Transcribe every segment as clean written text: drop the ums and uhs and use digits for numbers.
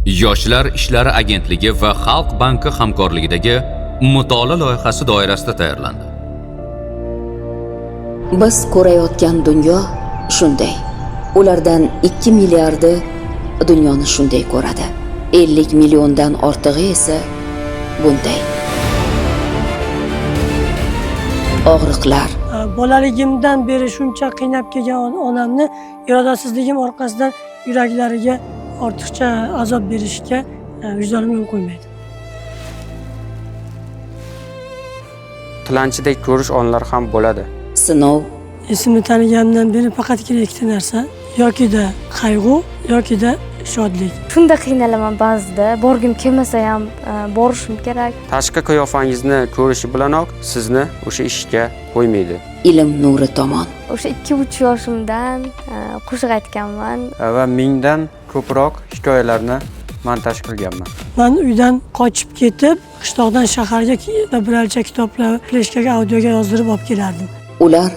Yoshlar ishlari agentligi va Xalq banki hamkorligidagi mutolaa loyihasi doirasida tayyorlandi. Biz ko'rayotgan dunyo shunday. Ulardan 2 milliardi dunyoni shunday ko'radi. 50 milliondan ortig'i esa bunday. Og'riqlar, Bolaligimdan beri shuncha qiynab kelgan onamni irodasizligim orqasidan yuraklariga ortiqcha azob berishga vijdonim yo'l qo'ymaydi. Tilanchidek ko'rish onlari ham bo'ladi. sinov, Esimni taniganimdan beri faqatgina ikkita narsa, yokida qayg'u, yokida shodlik. Shunda qiynalaman ba'zida, borgim kelmasa ham borishim kerak. Tashqi qiyofangizni ko'rishi bilanoq sizni o'sha ishga qo'ymaydi. ilm nuri tomon. O'sha 2-3 yoshimdan qo'shiq aytganman. Va mingdan ko'proq hikoyalarni montaj qilganman. Men uydan qochib ketib, qishloqdan shaharga birorcha kitoblar fleshkaga, audioga yozdirib olib kelardim. Ular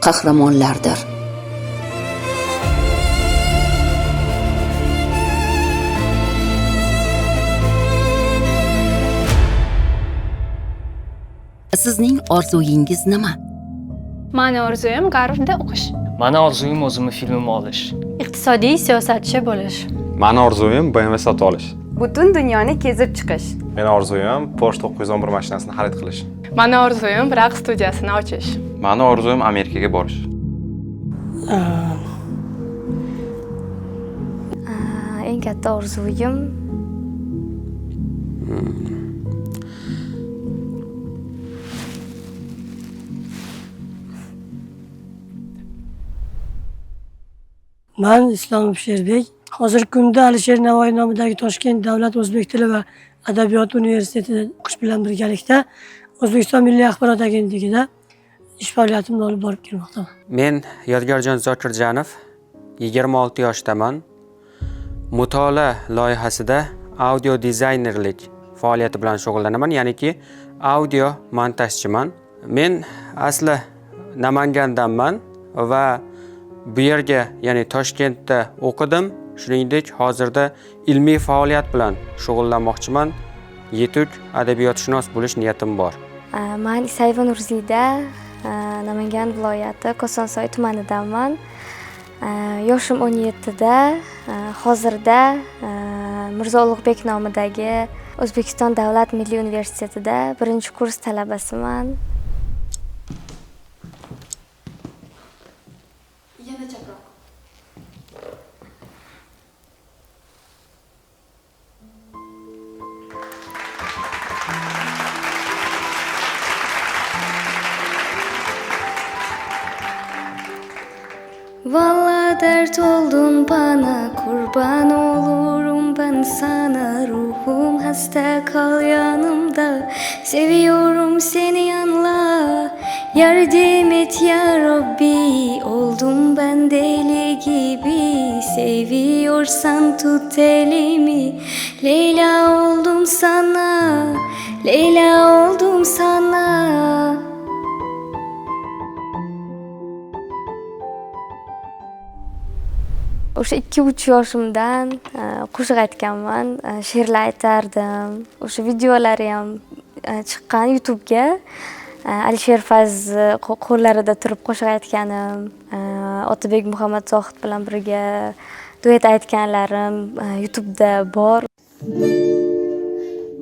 qahramonlardir. Sizning orzuyingiz nima? Mani orzuyim G'arbda o'qish. Mani orzuyim o'zimni filmimni olish. Iqtisodiy siyosatchi bo'lish. Mani orzuyim BMW sotib olish. Butun dunyoni kezib chiqish. Meni orzuyim Porsche 911 mashinasini xarid qilish. Mani orzuyim raqs studiyasini ochish. Mani orzuyim Amerikaga borish. Eng katta orzuyim Men Islomov Sherbek, hozirgi kunda Alisher Navoiy nomidagi Toshkent davlat o'zbek tili va adabiyoti universitetida o'qish bilan birgalikda O'zbekiston Milliy axborot agentligida ish faoliyatimni olib borib kelmoqdaman. Men Yodgorjon Zokirjanov, 26 yoshdaman. Mutolaa loyihasida audio dizaynerlik faoliyati bilan shug'ullanaman, ya'niki audio montajchiman. Men asli Namangandanman va bu yerga, ya'ni Toshkentda o'qidim. Shuningdek, hozirda ilmiy faoliyat bilan shug'ullanmoqchiman. Yetuk adabiyotshunos bo'lish niyatim bor. Men Sayva Nurziyda, Namangan viloyati Kosonsoy tumanidanman. Yoshim 17 da, hozirda Mirzo Ulug'bek nomidagi O'zbekiston Davlat Milliy universitetida 1-kurs talabasiman. Vallahi dert oldun bana, kurban olurum ben sana. Ruhum hasta, kal yanımda, seviyorum seni anla. Yardım et ya Rabbi, oldum ben deli gibi. Seviyorsan tut elimi, Leyla oldum sana, Leyla oldum sana. O'sha 2-3 yoshimdan qo'shiq aytganman, she'rlar aytardim. O'sha videolari ham chiqqan YouTube'ga. Alisher Fayz qo'llarida turib qo'shiq aytganim, Otabek Muhammad Zohid bilan birga duet aytganlarim YouTube'da bor.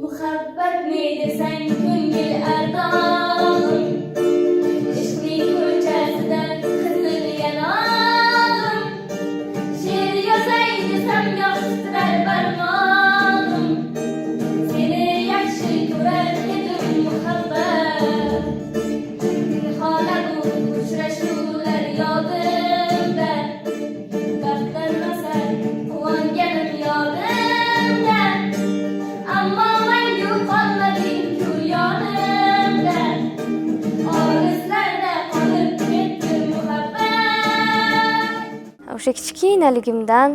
Muhabbat ne desang ko'ngil ardon, ishqning ko'chasida qizil yanon. She'r yozay desam yoqtirar barmoqim, seni yaxshi ko'rar edim muhabbat. Nihoyat uchrashuvlar yodimda, daftarmasam quvonganim yodimda. Ammo mangu qolmading-ku yonimda, olislarda qolib ketdi muhabbat. O'sha kichkinaligimdan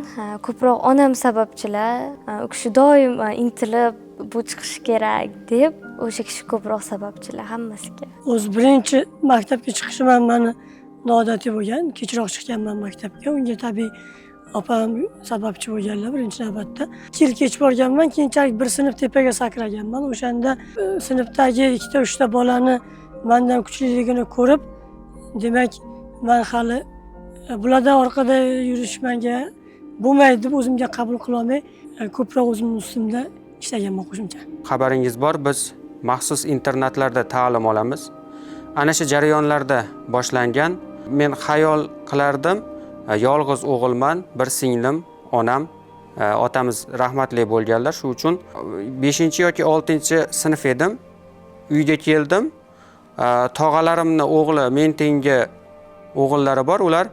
ko'proq onam sababchilar, u kishi doim intilib bu chiqish kerak deb, o'sha kishi ko'proq sababchilar hammasiga. O'z birinchi maktabga chiqishim ham meni noodatiy bo'lgan. Kechroq chiqqanman maktabga. Unga tabiiy opam sababchi bo'lganlar birinchi navbatda. 2 yil kech borganman, keyinchalik bir sinf tepaga sakraganman. O'shanda sinfdagi 2-3 ta bolani mendan kuchliligini ko'rib, demak, men hali bulardan orqada yurish menga bo'lmaydi deb o'zimga qabul qila olmay, ko'proq o'zimning ustimda ishlaganman qo'shimcha. Xabaringiz bor, biz maxsus internatlarda ta'lim olamiz. Ana shu jarayonlarda boshlangan. Men xayol qilardim, yolg'iz o'g'ilman, bir singlim, onam, otamiz rahmatli bo'lganlar. Shu uchun 5 yoki 6 sinf edim. Uyga keldim. Tog'alarimning o'g'li, men tengi o'g'illari bor, ular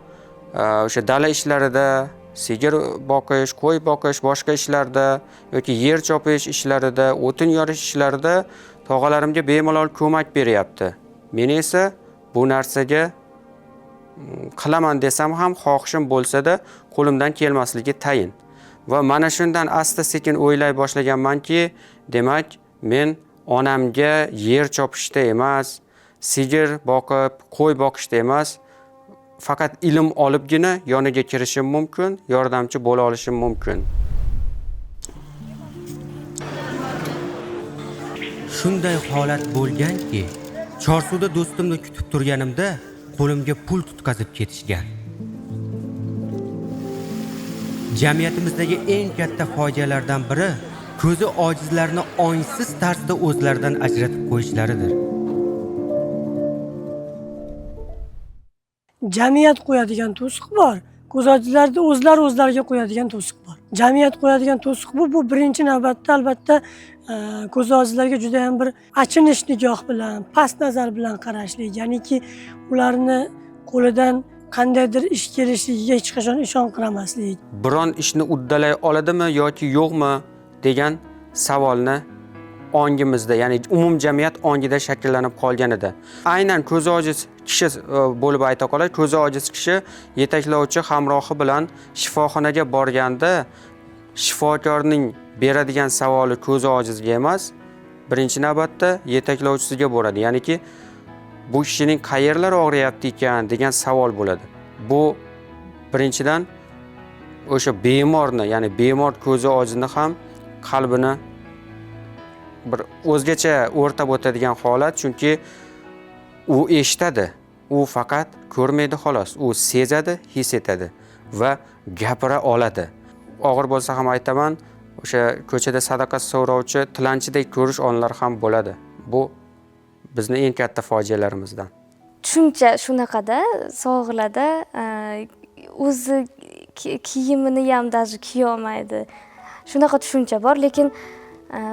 o'sha dala ishlarida, sigir boqish, qo'y boqish, boshqa ishlarda yoki yer chopish ishlarida, o'tin yorish ishlarida tog'alarimga bemalol ko'mak beryapti. Men esa bu narsaga qilaman desam ham, xohishim bo'lsa-da, qo'limdan kelmasligi tayin. Va mana shundan asta-sekin o'ylay boshlaganmanki, demak, men onamga yer chopishda emas, sigir boqib, qo'y boqishda emas, faqat ilm olibgina yoniga kirishim mumkin, yordamchi bo'la olishim mumkin. Shunday holat bo'lganki, Chorsuvda do'stimni kutib turganimda qo'limga pul tutkazib ketishgan. Jamiyatimizdagi eng katta fojialardan biri ko'zi ojizlarni ongsiz tarzda o'zlaridan ajratib qo'yishlaridir. Jamiyat qo'yadigan to'siq bor. Ko'z ojizlarni o'zlariga qo'yadigan to'siq bor. Jamiyat qo'yadigan to'siq bu birinchi navbatda albatta ko'z ojizlarga juda ham bir achinish nigoh bilan, past nazar bilan qarashlik, ya'niki ularni qo'lidan qandaydir ish kelishligiga hech qachon ishon qilmaslik. Biron ishni uddalay oladimi yoki yo'qmi degan savolni ongimizda, ya'ni umum jamiyat ongida shakllanib qolganida. Aynan ko'zi ojiz kishi bo'lib ayta qolay, ko'zi ojiz kishi yetaklovchi hamrohi bilan shifoxonaga borganda shifokorning beradigan savoli ko'zi ojizga emas, birinchi navbatda yetaklovchisiga bo'ladi. Ya'niki bu kishining qayerlar og'riyapti ekan degan savol bo'ladi. Bu birinchidan o'sha bemorni, ya'ni bemor ko'zi ojizni ham qalbini bir o'zgacha o'rtab o'tadigan holat, chunki u eshitadi, u faqat ko'rmaydi xolos, u sezadi, his etadi va gapira oladi. Og'ir bo'lsa ham aytaman, o'sha ko'chada sadaqa so'rovchi tilanchidek ko'rish onlar ham bo'ladi. Bu bizni eng katta fojialarimizdan. Tushuncha shunaqada, sog'larda o'zi kiyimini ham даже kiya olmaydi. Shunaqa tushuncha bor, lekin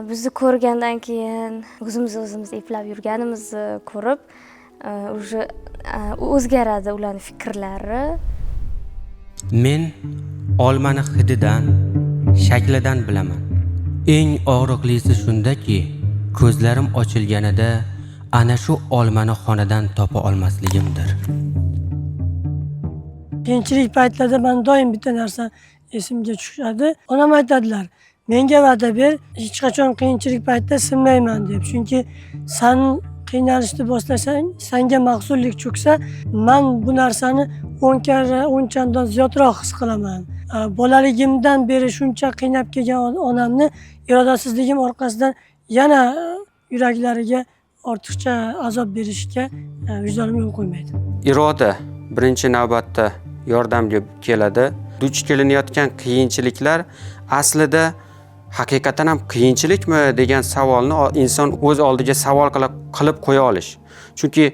bizni ko'rgandan keyin o'zimiz eplab yurganimizni ko'rib, o'zgaradi ularning fikrlari. Men olmani hididan, shaklidan bilaman. Eng og'riqlisi shundaki, ko'zlarim ochilganida ana shu olmani xonadan topa olmasligimdir. Qiyinchilik paytlarida men doim bitta narsa esimga tushadi. Onam aytadilar, menga va'da ber, hech qachon qiyinchilik paytida sinmayman deb. Chunki sen qiynalishni boshlasang, senga mahzunlik cho'ksa, men bu narsani 10 chandon ziyodroq his qilaman. Bolaligimdan beri shuncha qiynab kelgan onamni irodasizligim orqasidan yana yuraklariga ortiqcha azob berishga vijdonim yo'l qo'ymaydi. Iroda birinchi navbatda yordamga keladi. Duch kelinayotgan qiyinchiliklar aslida haqiqatan ham qiyinchilikmi degan savolni inson o'z oldiga savol qilib qo'ya olish. Chunki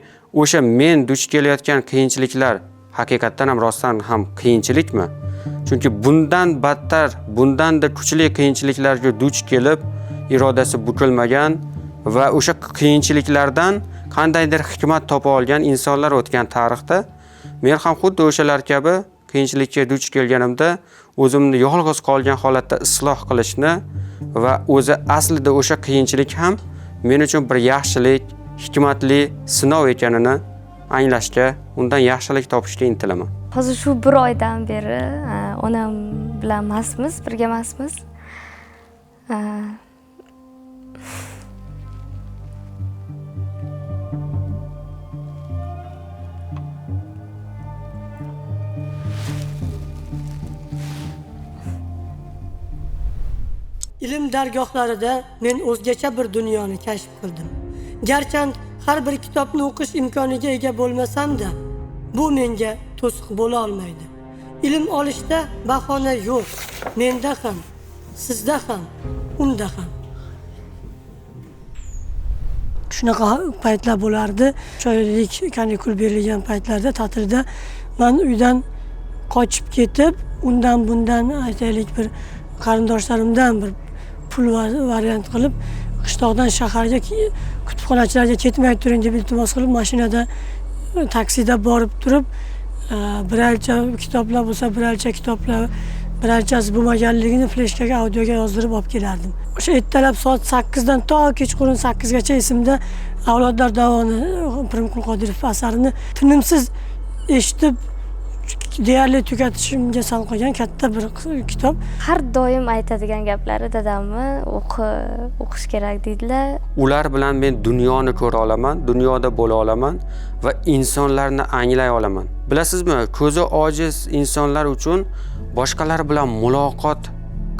o'sha men duch kelayotgan qiyinchiliklar haqiqatan ham rostdan ham qiyinchilikmi? Chunki bundan battar, bundan-da kuchli qiyinchiliklarga duch kelib, irodasi bukilmagan va o'sha qiyinchiliklardan qandaydir hikmat topa olgan insonlar o'tgan tarixda. Men ham xuddi o'shalar kabi qiyinchilikka duch kelganimda o'zimni yolg'iz qolgan holatda isloh qilishni va o'zi aslida o'sha qiyinchilik ham men uchun bir yaxshilik, hikmatli sinov ekanini anglashga, undan yaxshilik topishga intilaman. Hozir shu 1 oydan beri onam bilan emasmiz, birga emasmiz. ilm dargohlarida men o'zgacha bir dunyoni kashf qildim. Garchand har bir kitobni o'qish imkoniga ega bo'lmasam-da, bu menga to'siq bo'la olmaydi. Ilm olishda bahona yo'q. Menda ham, sizda ham, unda ham. Shunaqa paytlar bo'lardi. Choylik kanikul berilgan paytlarda ta'tilda men uydan qochib ketib, undan bundan aytaylik bir qarindoshlarimdan bir pul variant qilib, qishloqdan shaharga kutubxonachilarga ketmay turing deb iltimos qilib, mashinada taksida borib turib, birorta kitoblar bo'lsa, birorta kitoblar, birortasi bo'lmaganligini fleshkaga, audioga yozdirib olib kelardim. O'sha ertalab soat 8 dan to kechqurun 8 gacha esimda Avlodlar davoni Pirimqul Qodirov asarini tinimsiz eshitib deyarli tugatishimga sal qolgan katta bir kitob. Har doim aytadigan gaplari dadamni o'qish kerak deydilar. Ular bilan men dunyoni ko'ra olaman, dunyoda bo'la olaman va insonlarni anglay olaman. Bilasizmi, ko'zi ojiz insonlar uchun boshqalar bilan muloqot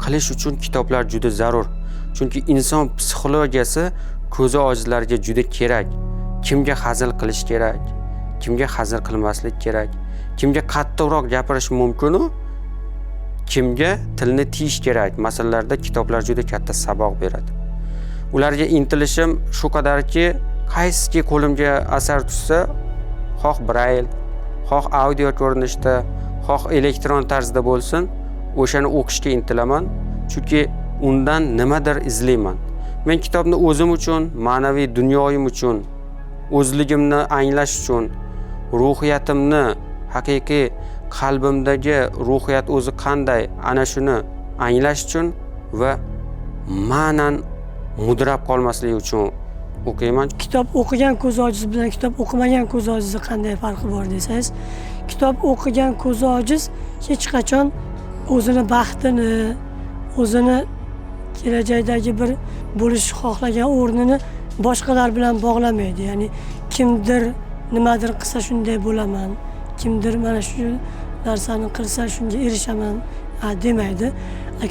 qilish uchun kitoblar juda zarur. Chunki inson psixologiyasi ko'zi ojizlarga juda kerak. Kimga hazil qilish kerak, kimga hazil qilmaslik kerak, kimga qattiqroq gapirish mumkin, kimga tilni tiyish kerak masalalarda kitoblar juda katta saboq beradi. Ularga intilishim shu qadarki, qaysiki qo'limga asar tushsa, xoh brail, xoh audio ko'rinishda, xoh elektron tarzda bo'lsin, o'shani o'qishga intilaman, chunki undan nimadir izlayman. Men kitobni o'zim uchun, ma'naviy dunyoyim uchun, o'zligimni anglash uchun, ruhiyatimni, haqiqiy qalbimdagi ruhiyat o'zi qanday, ana shuni anglash uchun va ma'nan mudrab qolmasligi uchun o'qiyman. Kitob o'qigan ko'z ojiz bilan kitob o'qimagan ko'z ojizi qanday farqi bor desangiz, kitob o'qigan ko'z ojiz hech qachon o'zini baxtini, o'zini kelajakdagi bir bo'lish xohlagan o'rnini boshqalar bilan bog'lamaydi. Ya'ni kimdir nimadir qilsa shunday bo'laman, kimdir mana shu narsani qilsa shunga erishaman demaydi.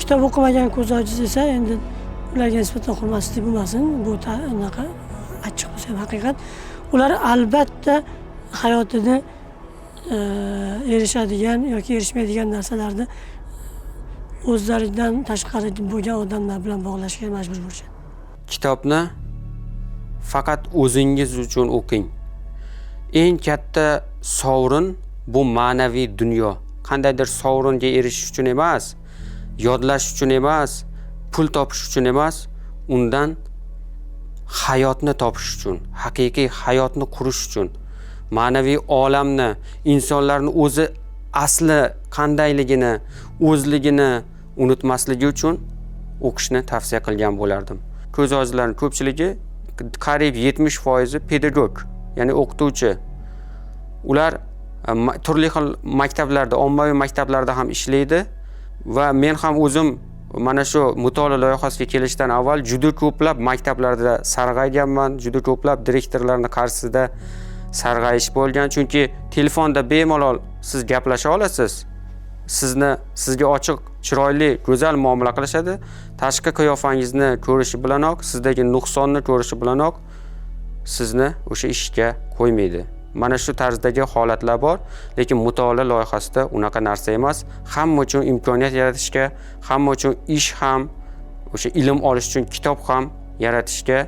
Kitob o'qimagan ko'z ojiz esa endi ularga nisbatan hurmatsizlik bo'lmasin, bu anaqa achchiq bo'lsa ham haqiqat. Ular albatta hayotida erishadigan yoki erishmaydigan narsalarni o'zlaridan tashqari bo'lgan odamlar bilan bog'lashga majbur bo'lishadi. Kitobni faqat o'zingiz uchun o'qing. Eng katta sovrin bu ma'naviy dunyo. Qandaydir sovringa erishish uchun emas, yodlash uchun emas, pul topish uchun emas, undan hayotni topish uchun, haqiqiy hayotni qurish uchun, ma'naviy olamni, insonlarni o'zi asli qandayligini, o'zligini unutmasligi uchun o'qishni tavsiya qilgan bo'lardim. Ko'z ojizlarning ko'pchiligi qariyb 70% pedagog, ya'ni o'qituvchi. Ular turli xil maktablarda, ommaviy maktablarda ham ishlaydi va men ham o'zim mana shu mutolaa loyihasiga kelishdan avval juda ko'plab maktablarda sarg'ayganman, juda ko'plab direktorlarning qarshisida sarg'ayish bo'lgan, chunki telefonda bemalol siz gaplasha olasiz. Sizga ochiq, chiroyli, go'zal muomala qilishadi. Tashqi qiyofangizni ko'rishi bilanoq, sizdagi nuqsonni ko'rishi bilanoq sizni o'sha ishga qo'ymaydi. Mana shu tarzdagi holatlar bor, lekin mutolaa loyihasida unaqa narsa emas. Hamma uchun imkoniyat yaratishga, hamma uchun ish ham, o'sha ilm olish uchun kitob ham yaratishga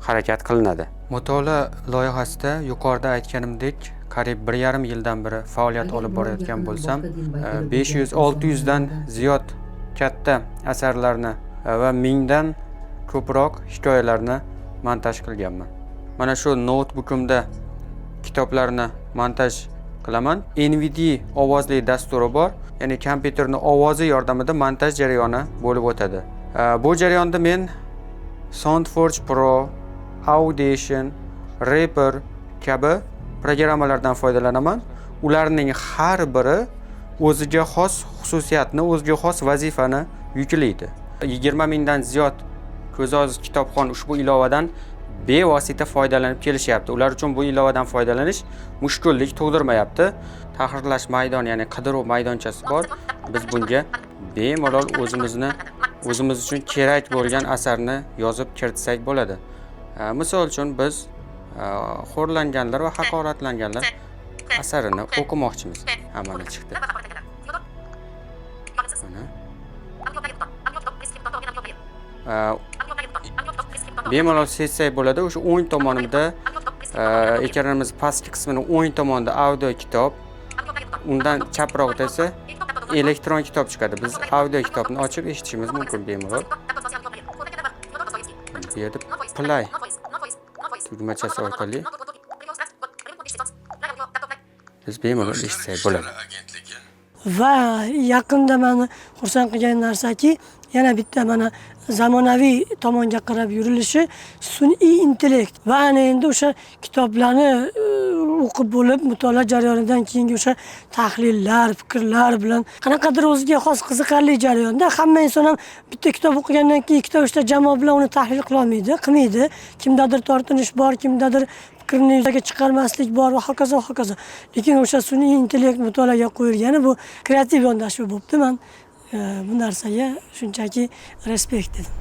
harakat qilinadi. Mutolaa loyihasida yuqorida aytganimdek, qariyb 1,5 yildan beri faoliyat olib borayotgan bo'lsam, 500-600 dan ziyod katta asarlarni va 1000 dan ko'proq hikoyalarni montaj qilganman. Mana shu notebookimda kitoblarni montaj qilaman. NVD ovozli dasturi bor, ya'ni kompyuterning ovozi yordamida montaj jarayoni bo'lib o'tadi. Bu jarayonda men SoundForge Pro, Audition, Reaper kabi programmalardan foydalanaman. Ularning har biri o'ziga xos xususiyatni, o'ziga xos vazifani yuklaydi. 20 mingdan ziyod ko'z ojiz kitobxon ushbu ilovadan bevosita foydalanib kelishyapti. Ular uchun bu ilovadan foydalanish mushkullik tug'dirmayapti. Tahrirlash maydoni, ya'ni qidiruv maydonchasi bor. Biz bunga bemalol o'zimiz uchun kerak bo'lgan asarni yozib kiritsak bo'ladi. Misol uchun biz xo'rlanganlar va haqoratlanganlar asarini o'qimoqchimiz. Mana chiqdi. Bemalol sezsak bo'ladi. O'sha o'ng tomonida ekranimiz pastki qismini o'ng tomonida audio kitob, undan chaproqda esa elektron kitob chiqadi. Biz audio kitobni ochib eshitishimiz mumkin bemalol. Bu yerda play tugmachasi orqali biz bemalol eshitsak bo'ladi. Va yaqinda meni xursand qilgan narsaki, yana bitta mana zamonaviy tomonga qarab yurilishi sun'iy intellekt va ana endi o'sha kitoblarni o'qib bo'lib mutolaa jarayonidan keyingi o'sha tahlillar, fikrlar bilan qanaqadir o'ziga xos qiziqarli jarayonda hamma inson ham bitta kitob o'qigandan keyin ikkita uchta jamoa bilan uni tahlil qila olmaydi, qilmaydi. Kimdadir tortinish bor, kimdadir fikrni yuzaga chiqarmaslik bor va hokazo hokazo. Lekin o'sha sun'iy intellekt mutolaaga qo'yilgani bu kreativ yondashuv bo'libdi. Men bu narsaga shunchaki respekt dedim.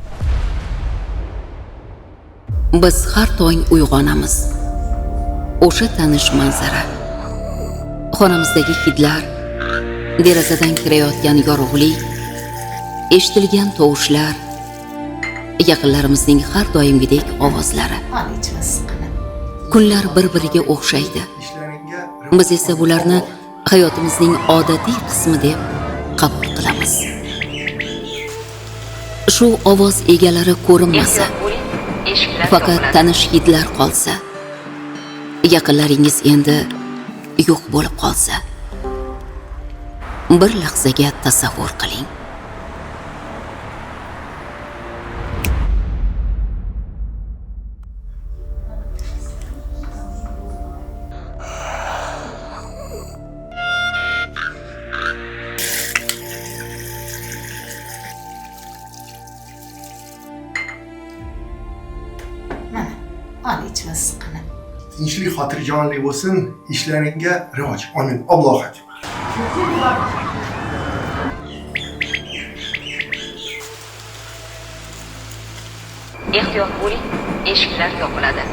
Biz har tong uyg'onamiz. O'sha tanish manzara. Xonamizdagi hidlar, derazadan kirayotgan yorug'lik, eshitilgan tovushlar, yaqinlarimizning har doimgidek ovozlari. Kunlar bir-biriga o'xshaydi. Biz esa bularni hayotimizning odatiy qismi deb qabul qilamiz. Shu ovoz egalari ko'rinmasa, faqat tanish hidlar qolsa, yaqinlaringiz endi yo'q bo'lib qolsa, bir lahzaga tasavvur qiling. Tinchlik, xotirjamlik bo'lsin, ishlaringga rivoj. Amin. Allohu akbar. Ehtiyot bo'ling, eshiklar yopiladi.